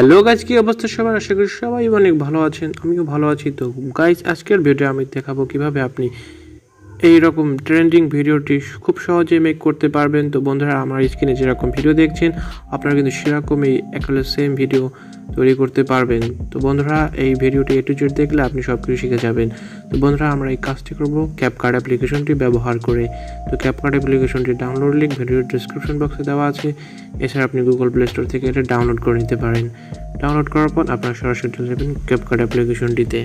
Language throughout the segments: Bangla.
হ্যালো গাইজ, কি অবস্থা সবার? আশা করি সবাই অনেক ভালো আছেন, আমিও ভালো আছি। তো গাইজ, আজকের ভিডিও আমি দেখাবো কিভাবে আপনি এই রকম ট্রেন্ডিং ভিডিওটি খুব সহজে মেক করতে পারবেন। তো বন্ধুরা, আমার স্ক্রিনে যেরকম ভিডিও দেখছেন আপনারা কিন্তু সেরকমই একেবারে সেম ভিডিও তৈরি করতে পারবেন। তো বন্ধুরা, এই ভিডিওটি A to Z দেখলে আপনি সব কিছু শিখে যাবেন। তো বন্ধুরা, আমরা এই কাজটি করব ক্যাপকাট অ্যাপ্লিকেশনটি ব্যবহার করে। তো ক্যাপকাট অ্যাপ্লিকেশনটি ডাউনলোড লিঙ্ক ভিডিওর ডিসক্রিপশন বক্সে দেওয়া আছে। এছাড়া আপনি গুগল প্লে স্টোর থেকে এটা ডাউনলোড করে নিতে পারেন। ডাউনলোড করার পর আপনারা সরাসরি চলে যাবেন ক্যাপকাট অ্যাপ্লিকেশনটিতে।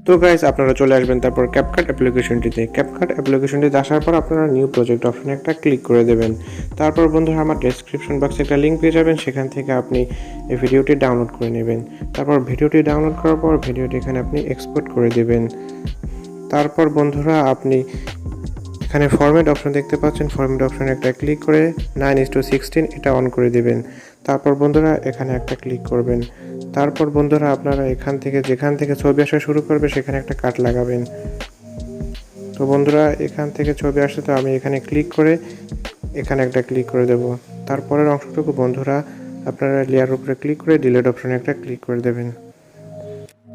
তো গাইস, আপনারা চলে আসবেন তারপর ক্যাপকাট অ্যাপ্লিকেশনটিতে। ক্যাপকাট অ্যাপ্লিকেশনটিতে আসার পর আপনারা নিউ প্রজেক্ট অপশনে একটা ক্লিক করে দেবেন। তারপর বন্ধুরা, আমার ডেসক্রিপশন বক্সে একটা লিঙ্ক পেয়ে যাবেন, সেখান থেকে আপনি এই ভিডিওটি ডাউনলোড করে নেবেন। তারপর ভিডিওটি ডাউনলোড করার পর ভিডিওটি এখানে আপনি এক্সপোর্ট করে দেবেন। তারপর বন্ধুরা, আপনি এখানে ফরম্যাট অপশন দেখতে পাচ্ছেন, ফরম্যাট অপশনে একটা ক্লিক করে 9:16 এটা অন করে দেবেন। তারপর বন্ধুরা, এখানে একটা ক্লিক করবেন। তারপর বন্ধুরা, আপনারা যেখান থেকে ছবি আসা শুরু করবে সেখানে একটা কাট লাগাবেন। তো বন্ধুরা, এখান থেকে ছবি আসছে, তো আমি এখানে ক্লিক করে এখানে একটা ক্লিক করে দেব। তারপরের অংশটুকু বন্ধুরা, আপনারা লেয়ার উপরে ক্লিক করে ডিলিট অপশনে একটা ক্লিক করে দেবেন।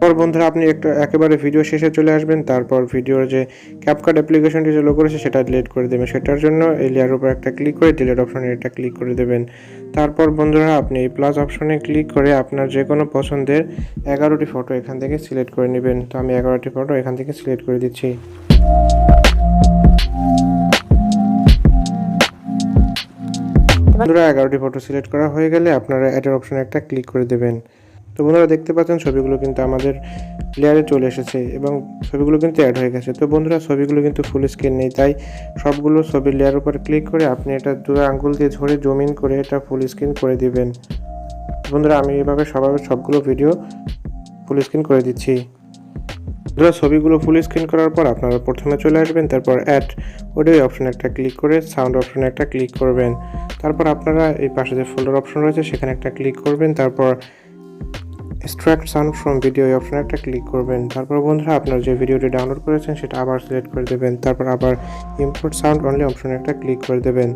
তারপর বন্ধুরা, আপনি একেবারে ভিডিও শেষে চলে আসবেন। তারপর ভিডিওর যে ক্যাপকাট অ্যাপ্লিকেশনটি যে লোগো রয়েছে সেটা ডিলিট করে দেবেন। সেটার জন্য এই লেয়ার উপর একটা ক্লিক করে ডিলিট অপশনে এটা ক্লিক করে দেবেন। তারপর বন্ধুরা, আপনি এই প্লাস অপশনে ক্লিক করে আপনার যে কোনো পছন্দের 11টি ফটো এখান থেকে সিলেক্ট করে নেবেন। তো আমি 11টি ফটো এখান থেকে সিলেক্ট করে দিচ্ছি। বন্ধুরা, 11টি ফটো সিলেক্ট করা হয়ে গেলে আপনারা অ্যাডের অপশনে একটা ক্লিক করে দেবেন। তো বন্ধুরা, দেখতে পাচ্ছেন ছবিগুলো কিন্তু আমাদের লেয়ারে চলে এসেছে এবং ছবিগুলো কিন্তু অ্যাড হয়ে গেছে। তো বন্ধুরা, ছবিগুলো কিন্তু ফুল স্ক্রিন নেই, তাই সবগুলো ছবির লেয়ার উপর ক্লিক করে আপনি এটা 2 আঙ্গুল দিয়ে ধরে জুম ইন করে এটা ফুল স্ক্রিন করে দিবেন। বন্ধুরা, আমি এভাবে সবগুলো ভিডিও ফুল স্ক্রিন করে দিচ্ছি। বন্ধুরা, ছবিগুলো ফুল স্ক্রিন করার পর আপনারা প্রথমে চলে আসবেন, তারপর অ্যাড অডিও অপশনে একটা ক্লিক করে সাউন্ড অপশনে একটা ক্লিক করবেন। তারপর আপনারা এই পাশে যে ফোল্ডার অপশন রয়েছে সেখানে একটা ক্লিক করবেন। তারপর এক্সট্রাক্ট সাউন্ড ফ্রম ভিডিও এই অপশনে একটা ক্লিক করবেন। তারপর বন্ধুরা, আপনার যে ভিডিওটি ডাউনলোড করেছেন সেটা আবার সিলেক্ট করে দেবেন। তারপর আবার ইম্পোর্ট সাউন্ড অনলি অপশনে একটা ক্লিক করে দেবেন।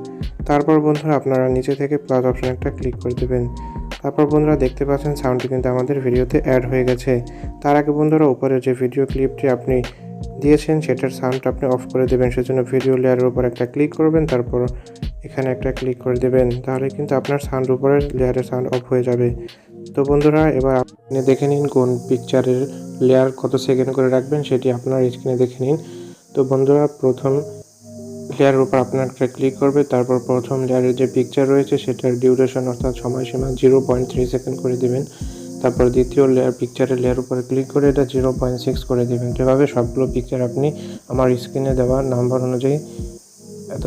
তারপর বন্ধুরা, আপনারা নিচে থেকে প্লাস অপশনে একটা ক্লিক করে দেবেন। তারপর বন্ধুরা, দেখতে পাচ্ছেন সাউন্ডটি কিন্তু আমাদের ভিডিওতে অ্যাড হয়ে গেছে। তার আগে বন্ধুরা, উপরে যে ভিডিও ক্লিপটি আপনি দিয়েছেন সেটার সাউন্ডটা আপনি অফ করে দেবেন। সেজন্য ভিডিও লেয়ারের উপর একটা ক্লিক করবেন, তারপর এখানে একটা ক্লিক করে দেবেন। তাহলে কিন্তু আপনার সাউন্ড উপরের লেয়ারের সাউন্ড অফ হয়ে যাবে। তো বন্ধুরা, এবার আপনি দেখে নিন কোন পিকচারের লেয়ার কত সেকেন্ড করে রাখবেন, সেটি আপনার স্ক্রিনে দেখে নিন। তো বন্ধুরা, প্রথম লেয়ারের উপর আপনার একটা ক্লিক করবে। তারপর প্রথম লেয়ারের যে পিকচার রয়েছে সেটার ডিউরেশন অর্থাৎ সময়সীমা 0.3 সেকেন্ড করে দেবেন। তারপর দ্বিতীয় পিকচারের লেয়ার উপরে ক্লিক করে এটা 0.6 করে দেবেন। এভাবে সবগুলো পিকচার আপনি আমার স্ক্রিনে দেওয়া নাম্বার অনুযায়ী এত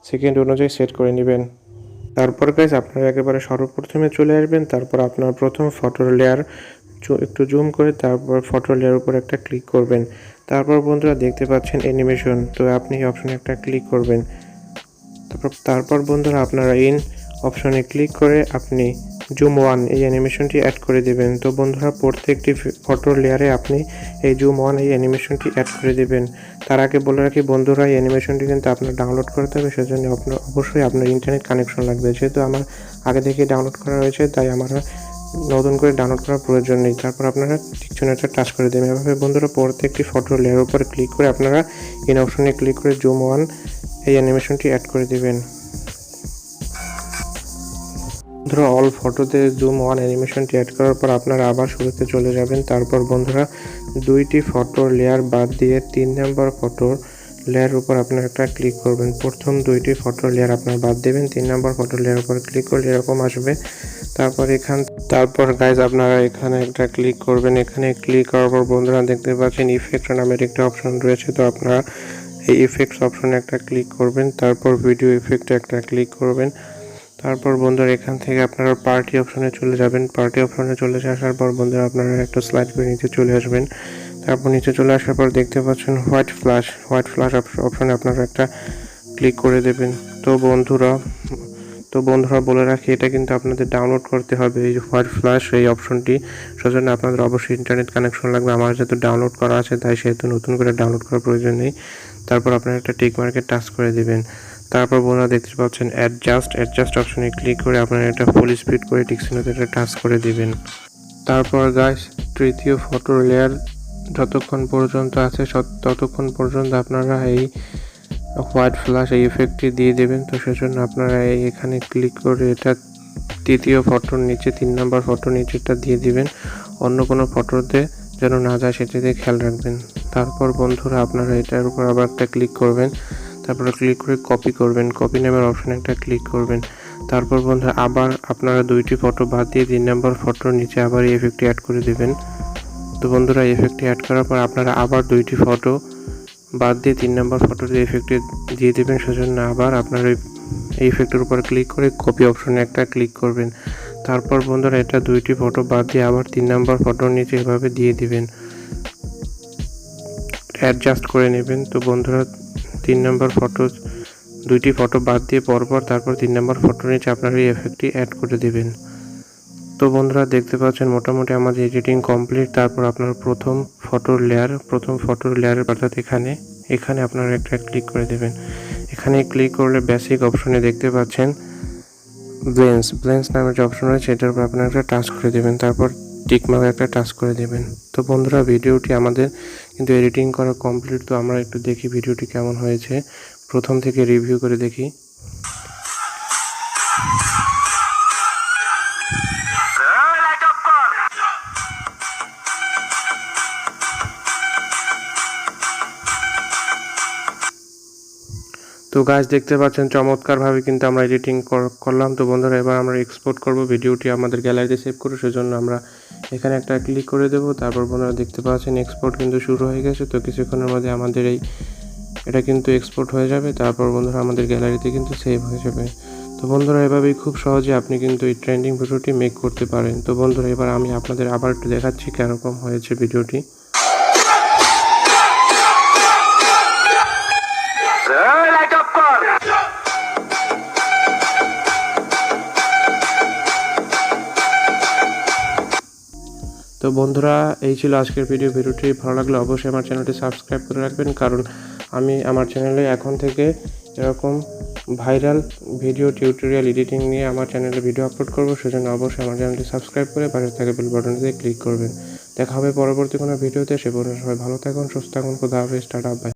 সেকেন্ড অনুযায়ী সেট করে নেবেন। তারপর গাইস, আপনারা একেবারে সর্বপ্রথমে চলে আসবেন। তারপর আপনার প্রথম ফটোর লেয়ার একটু জুম করে তারপর ফটোর লেয়ার উপর একটা ক্লিক করবেন। তারপর বন্ধুরা, দেখতে পাচ্ছেন অ্যানিমেশন, তো আপনি এই অপশনে একটা ক্লিক করবেন। তারপর বন্ধুরা, আপনারা ইন অপশনে ক্লিক করে আপনি জুম 1 এই অ্যানিমেশনটি অ্যাড করে দেবেন। তো বন্ধুরা, প্রত্যেকটি ফটোর লেয়ারে আপনি এই জুম 1 এই অ্যানিমেশনটি অ্যাড করে দেবেন। তার আগে বলে রাখি বন্ধুরা, এই অ্যানিমেশনটি কিন্তু আপনার ডাউনলোড করতে হবে, সেজন্য অবশ্যই আপনার ইন্টারনেট কানেকশন লাগবে। যেহেতু আমার আগে থেকে ডাউনলোড করা রয়েছে, তাই আমার নতুন করে ডাউনলোড করার প্রয়োজন নেই। তারপর আপনারা টিকচিহ্নটা টাচ করে দেবেন। এভাবে বন্ধুরা, প্রত্যেকটি ফটোর লেয়ার উপর ক্লিক করে আপনারা ইন অপশনে ক্লিক করে জুম 1 এই অ্যানিমেশনটি অ্যাড করে দেবেন। বন্ধুরা, অল ফটোতে জুম 1 অ্যানিমেশনটি অ্যাড করার পর আপনারা আবার শুরুতে চলে যাবেন। তারপর বন্ধুরা, 2টি ফটোর লেয়ার বাদ দিয়ে 3 নম্বর ফটোর লেয়ার উপর আপনারা একটা ক্লিক করবেন। প্রথম 2টি ফটোর লেয়ার আপনারা বাদ দেবেন, 3 নম্বর ফটোর লেয়ার উপর ক্লিক করলে এরকম আসবে। তারপর গাইজ, আপনারা এখানে একটা ক্লিক করবেন। এখানে ক্লিক করার পর বন্ধুরা, দেখতে পাচ্ছেন ইফেক্ট নামের একটা অপশন রয়েছে। তো আপনারা এই ইফেক্টস অপশনে একটা ক্লিক করবেন। তারপর ভিডিও ইফেক্টে একটা ক্লিক করবেন। তারপর বন্ধুরা, এখান থেকে আপনারা পার্টি অপশনে চলে যাবেন। পার্টি অপশনে চলে আসার পর বন্ধুরা, আপনারা একটা স্লাইড করে নিচে চলে আসবেন। তারপর নিচে চলে আসার পর দেখতে পাচ্ছেন হোয়াইট ফ্ল্যাশ অপশনে আপনারা একটা ক্লিক করে দেবেন। তো বন্ধুরা বলে রাখি, এটা কিন্তু আপনাদের ডাউনলোড করতে হবে এই হোয়াইট ফ্ল্যাশ এই অপশনটি। সেজন্য আপনাদের অবশ্যই ইন্টারনেট কানেকশন লাগবে। আমার যেহেতু ডাউনলোড করা আছে, তাই সেহেতু নতুন করে ডাউনলোড করার প্রয়োজন নেই। তারপর আপনারা একটা টিক মার্কে টাচ করে দেবেন। তারপর বন্ধুরা দেখতে পাচ্ছেন অ্যাডজাস্ট অপশনে ক্লিক করে আপনারা এটা ফুল স্পিড করে টিকচিহ্নতে এটা টাচ করে দিবেন। তারপর গাইস তৃতীয় ফটোর লেয়ার যতক্ষণ পর্যন্ত আছে ততক্ষণ পর্যন্ত আপনারা এই হোয়াইট ফ্ল্যাশ এই ইফেক্টটি দিয়ে দেবেন। তো সেজন্য আপনারা এখানে ক্লিক করে এটা তৃতীয় ফটোর নিচে 3 নম্বর ফটোর নিচেটা দিয়ে দিবেন, অন্য কোনো ফটোতে যেন না যায় সেটিতে খেয়াল রাখবেন। তারপর বন্ধুরা আপনারা এটার উপর আবার একটা ক্লিক করবেন, তারপরে ক্লিক করে কপি করবেন, কপি নামের অপশানে একটা ক্লিক করবেন। তারপর বন্ধুরা আবার আপনারা 2টি ফটো বাদ দিয়ে 3 নম্বর ফটোর নিচে আবার এই ইফেক্টটি অ্যাড করে দেবেন। তো বন্ধুরা ইফেক্টটি অ্যাড করার পর আপনারা আবার 2টি ফটো বাদ দিয়ে 3 নম্বর ফটোতে ইফেক্টটি দিয়ে দেবেন। সেজন্য আবার আপনারা এই ইফেক্টের উপর ক্লিক করে কপি অপশনে একটা ক্লিক করবেন। তারপর বন্ধুরা এটা 2টি ফটো বাদ দিয়ে আবার 3 নম্বর ফটোর নিচে এভাবে দিয়ে দিবেন, অ্যাডজাস্ট করে নেবেন। তো বন্ধুরা 3 নম্বর ফটো 2টি ফটো বাদ দিয়ে পরপর তারপর 3 নম্বর ফটোর নিচে আপনারা এই এফেক্টটি অ্যাড করে দেবেন। তো বন্ধুরা দেখতে পাচ্ছেন মোটামুটি আমাদের এডিটিং কমপ্লিট। তারপর আপনার প্রথম ফটোর লেয়ারের অর্থাৎ এখানে আপনারা একটা ক্লিক করে দেবেন। এখানে ক্লিক করলে বেসিক অপশনে দেখতে পাচ্ছেন ব্লেন্স নামের যে অপশন রয়েছে এটার উপর আপনারা একটা টাচ করে দেবেন, তারপর টিক মার্ক একটা টাচ করে দেবেন। তো বন্ধুরা ভিডিওটি আমাদের কিন্তু এডিটিং করা কমপ্লিট। তো আমরা একটু দেখি ভিডিওটি কেমন হয়েছে, প্রথম থেকে রিভিউ করে দেখি। তো গাইস দেখতে পাচ্ছেন চমৎকারভাবে কিন্তু আমরা এডিটিং করলাম। তো বন্ধুরা এবার আমরা এক্সপোর্ট করব ভিডিওটি আমাদের গ্যালারিতে সেভ করে, সেজন্য আমরা এখানে একটা ক্লিক করে দেব। তারপর বন্ধুরা দেখতে পাচ্ছেন এক্সপোর্ট কিন্তু শুরু হয়ে গেছে। তো কিছুক্ষণের মধ্যে আমাদের এটা কিন্তু এক্সপোর্ট হয়ে যাবে। তারপর বন্ধুরা আমাদের গ্যালারিতে কিন্তু সেভ হয়ে যাবে। তো বন্ধুরা এভাবেই খুব সহজে আপনি কিন্তু এই ট্রেন্ডিং ভিডিওটি মেক করতে পারেন। তো বন্ধুরা এবার আমি আপনাদের আবার একটু দেখাচ্ছি কেরকম হয়েছে ভিডিওটি। তো বন্ধুরা এই ছিল আজকের ভিডিওটি ভালো লাগলে অবশ্যই আমার চ্যানেলটি সাবস্ক্রাইব করে রাখবেন, কারণ আমি আমার চ্যানেলে এখন থেকে এরকম ভাইরাল ভিডিও টিউটোরিয়াল এডিটিং নিয়ে আমার চ্যানেলে ভিডিও আপলোড করব। সেজন্য অবশ্যই আমার চ্যানেলটি সাবস্ক্রাইব করে পাশে থাকা বেল বাটনটিতে ক্লিক করবেন। দেখা হবে পরবর্তী কোনো ভিডিওতে। সে পর্যন্ত সবাই ভালো থাকুন, সুস্থ থাকুন, খোদা হাফেজ, টাটা, বাই।